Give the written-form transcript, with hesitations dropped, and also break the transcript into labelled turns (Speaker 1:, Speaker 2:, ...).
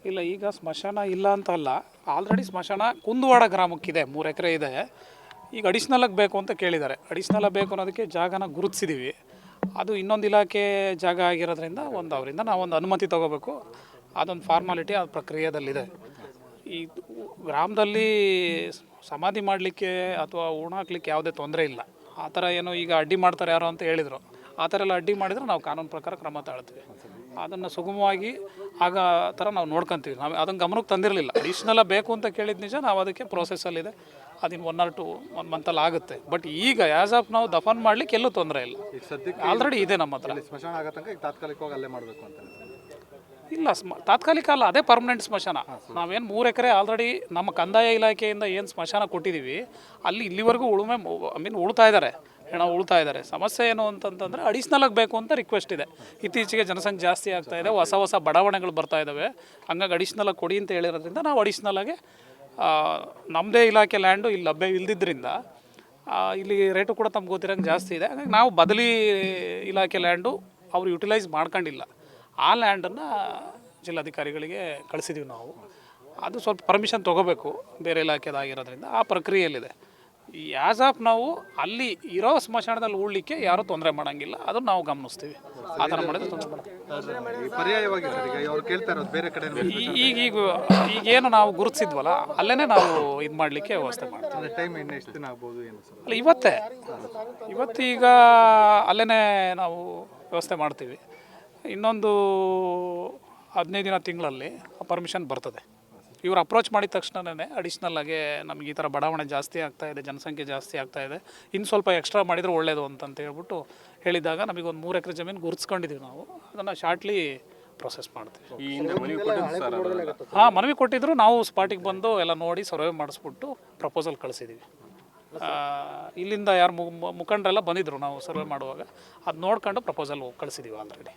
Speaker 1: ಇಲ್ಲ, ಈಗ ಸ್ಮಶಾನ ಇಲ್ಲ ಅಂತ ಅಲ್ಲ, ಆಲ್ರೆಡಿ ಸ್ಮಶಾನ ಕುಂದವಾಡ ಗ್ರಾಮಕ್ಕಿದೆ, 3 ಎಕರೆ ಇದೆ. ಈಗ ಅಡಿಷ್ನಲಾಗಿ ಬೇಕು ಅಂತ ಕೇಳಿದ್ದಾರೆ. ಅಡಿಷ್ನಲಾಗಿ ಬೇಕು ಅನ್ನೋದಕ್ಕೆ ಜಾಗನ ಗುರುತಿಸಿದ್ದೀವಿ. ಅದು ಇನ್ನೊಂದು ಇಲಾಖೆ ಜಾಗ ಆಗಿರೋದ್ರಿಂದ ಅವರಿಂದ ನಾವೊಂದು ಅನುಮತಿ ತೊಗೋಬೇಕು. ಅದೊಂದು ಫಾರ್ಮಾಲಿಟಿ, ಅದು ಪ್ರಕ್ರಿಯೆದಲ್ಲಿದೆ. ಈ ಗ್ರಾಮದಲ್ಲಿ ಸಮಾಧಿ ಮಾಡಲಿಕ್ಕೆ ಅಥವಾ ಹಾಕ್ಲಿಕ್ಕೆ ಯಾವುದೇ ತೊಂದರೆ ಇಲ್ಲ. ಆ ಥರ ಏನೋ ಈಗ ಅಡ್ಡಿ ಮಾಡ್ತಾರೆ ಯಾರೋ ಅಂತ ಹೇಳಿದರು. ಆ ಥರ ಎಲ್ಲ ಅಡ್ಡಿ ಮಾಡಿದರೆ ನಾವು ಕಾನೂನು ಪ್ರಕಾರ ಕ್ರಮ ತಾಳ್ತೀವಿ. ಅದನ್ನು ಸುಗಮವಾಗಿ ಆಗ ಥರ ನಾವು ನೋಡ್ಕೊತೀವಿ. ನಾವು ಅದನ್ನು ಗಮನಕ್ಕೆ ತಂದಿರಲಿಲ್ಲ. ಅಡಿಷ್ನಲಾಗಿ ಬೇಕು ಅಂತ ಕೇಳಿದ ನಿಜ, ನಾವು ಅದಕ್ಕೆ ಪ್ರೋಸೆಸ್ಸಲ್ಲಿದೆ. ಅದಿನ್ನು 1 or 1 ಮಂತಲ್ಲಿ ಆಗುತ್ತೆ. ಬಟ್ ಈಗ ಆ್ಯಸ್ ಆಫ್ ನಾವು ದಫನ್ ಮಾಡಲಿಕ್ಕೆ ಎಲ್ಲೂ ತೊಂದರೆ ಇಲ್ಲ. ಆಲ್ರೆಡಿ ಇದೆ ನಮ್ಮ ಹತ್ರ.
Speaker 2: ಸ್ಮಶಾನ ಆಗೋ ತನಕ ಈಗ ತಾತ್ಕಾಲಿಕವಾಗಿ ಅಲ್ಲೇ ಮಾಡಬೇಕು ಅಂತ
Speaker 1: ಇಲ್ಲ, ತಾತ್ಕಾಲಿಕ ಅಲ್ಲ, ಅದೇ ಪರ್ಮನೆಂಟ್ ಸ್ಮಶಾನ. ನಾವೇನು 3 ಎಕರೆ ಆಲ್ರೆಡಿ ನಮ್ಮ ಕಂದಾಯ ಇಲಾಖೆಯಿಂದ ಏನು ಸ್ಮಶಾನ ಕೊಟ್ಟಿದ್ದೀವಿ, ಅಲ್ಲಿ ಇಲ್ಲಿವರೆಗೂ ಉಳ್ತಾ ಇದ್ದಾರೆ, ಹೆಣ ಉಳ್ತಾ ಇದ್ದಾರೆ. ಸಮಸ್ಯೆ ಏನು ಅಂತಂತಂದರೆ ಅಡಿಷ್ನಲಾಗಿ ಬೇಕು ಅಂತ ರಿಕ್ವೆಸ್ಟ್ ಇದೆ. ಇತ್ತೀಚೆಗೆ ಜನಸಂಖ್ಯೆ ಜಾಸ್ತಿ ಆಗ್ತಾ ಇದೆ, ಹೊಸ ಬಡಾವಣೆಗಳು ಬರ್ತಾ ಇದ್ದಾವೆ. ಹಂಗಾಗಿ ಅಡಿಷ್ನಲಾಗಿ ಕೊಡಿ ಅಂತ ಹೇಳಿರೋದ್ರಿಂದ ನಾವು ಅಡಿಷ್ನಲಾಗೆ ನಮ್ಮದೇ ಇಲಾಖೆ ಲ್ಯಾಂಡು ಇಲ್ಲಿ ಲಭ್ಯ ಇಲ್ದಿದ್ದರಿಂದ ಇಲ್ಲಿ ರೇಟು ಕೂಡ ತಮ್ಗೆ ಗೊತ್ತಿರೋಂಗೆ ಜಾಸ್ತಿ ಇದೆ. ಹಾಗಾಗಿ ನಾವು ಬದಲಿ ಇಲಾಖೆ ಲ್ಯಾಂಡು ಅವರು ಯುಟಿಲೈಸ್ ಮಾಡ್ಕೊಂಡಿಲ್ಲ. ಆ ಲ್ಯಾಂಡನ್ನು ಜಿಲ್ಲಾಧಿಕಾರಿಗಳಿಗೆ ಕಳಿಸಿದ್ದೀವಿ ನಾವು. ಅದು ಸ್ವಲ್ಪ ಪರ್ಮಿಷನ್ ತೊಗೋಬೇಕು, ಬೇರೆ ಇಲಾಖೆದಾಗಿರೋದ್ರಿಂದ ಆ ಪ್ರಕ್ರಿಯೆಯಲ್ಲಿದೆ. ಈ ಆ್ಯಸ್ ಆಫ್ ನಾವು ಅಲ್ಲಿ ಇರೋ ಸ್ಮಶಾನದಲ್ಲಿ ಉಳ್ಳಿಕ್ಕೆ ಯಾರೂ ತೊಂದರೆ ಮಾಡೋಂಗಿಲ್ಲ. ಅದನ್ನು ನಾವು ಗಮನಿಸ್ತೀವಿ. ಆ ಥರ ಮಾಡಿದ್ರೆ ತೊಂದರೆ ಮಾಡೋದು
Speaker 2: ಪರ್ಯಾಯವಾಗಿ ಕೇಳ್ತಾ ಇರೋದು ಬೇರೆ ಕಡೆ.
Speaker 1: ಈಗೇನು ನಾವು ಗುರುತಿಸಿದ್ವಲ್ಲ, ಅಲ್ಲೇ ನಾವು ಇದು ಮಾಡಲಿಕ್ಕೆ ವ್ಯವಸ್ಥೆ ಮಾಡ್ತೀವಿ.
Speaker 2: ಟೈಮ್ ಎಷ್ಟು ದಿನ ಆಗ್ಬೋದು ಏನು
Speaker 1: ಅಲ್ಲ, ಇವತ್ತೀಗ ಅಲ್ಲೇ ನಾವು ವ್ಯವಸ್ಥೆ ಮಾಡ್ತೀವಿ. ಇನ್ನೊಂದು 15 ದಿನ ತಿಂಗಳಲ್ಲಿ ಪರ್ಮಿಷನ್ ಬರ್ತದೆ. ಇವರು ಅಪ್ರೋಚ್ ಮಾಡಿದ ತಕ್ಷಣವೇ ಅಡಿಷ್ನಲ್ಲಾಗೆ ನಮಗೆ ಈ ಥರ ಬಡಾವಣೆ ಜಾಸ್ತಿ ಆಗ್ತಾಯಿದೆ, ಜನಸಂಖ್ಯೆ ಜಾಸ್ತಿ ಆಗ್ತಾಯಿದೆ, ಇನ್ನು ಸ್ವಲ್ಪ ಎಕ್ಸ್ಟ್ರಾ ಮಾಡಿದರೆ ಒಳ್ಳೆಯದು ಅಂತ ಹೇಳ್ಬಿಟ್ಟು ಹೇಳಿದಾಗ ನಮಗೊಂದು 3 ಎಕರೆ ಜಮೀನು ಗುರುತಿಸ್ಕೊಂಡಿದ್ದೀವಿ ನಾವು. ಅದನ್ನು ಶಾರ್ಟ್ಲಿ ಪ್ರೊಸೆಸ್ ಮಾಡ್ತೀವಿ. ಮನವಿ ಕೊಟ್ಟಿದ್ರು. ನಾವು ಸ್ಪಾಟಿಗೆ ಬಂದು ಎಲ್ಲ ನೋಡಿ ಸರ್ವೆ ಮಾಡಿಸ್ಬಿಟ್ಟು ಪ್ರಪೋಸಲ್ ಕಳಿಸಿದ್ದೀವಿ. ಇಲ್ಲಿಂದ ಯಾರು ಮುಖಂಡರೆಲ್ಲ ಬಂದಿದ್ದರು ನಾವು ಸರ್ವೆ ಮಾಡುವಾಗ. ಅದು ನೋಡ್ಕೊಂಡು ಪ್ರಪೋಸಲ್ ಕಳಿಸಿದ್ದೀವಿ ಆಲ್ರೆಡಿ.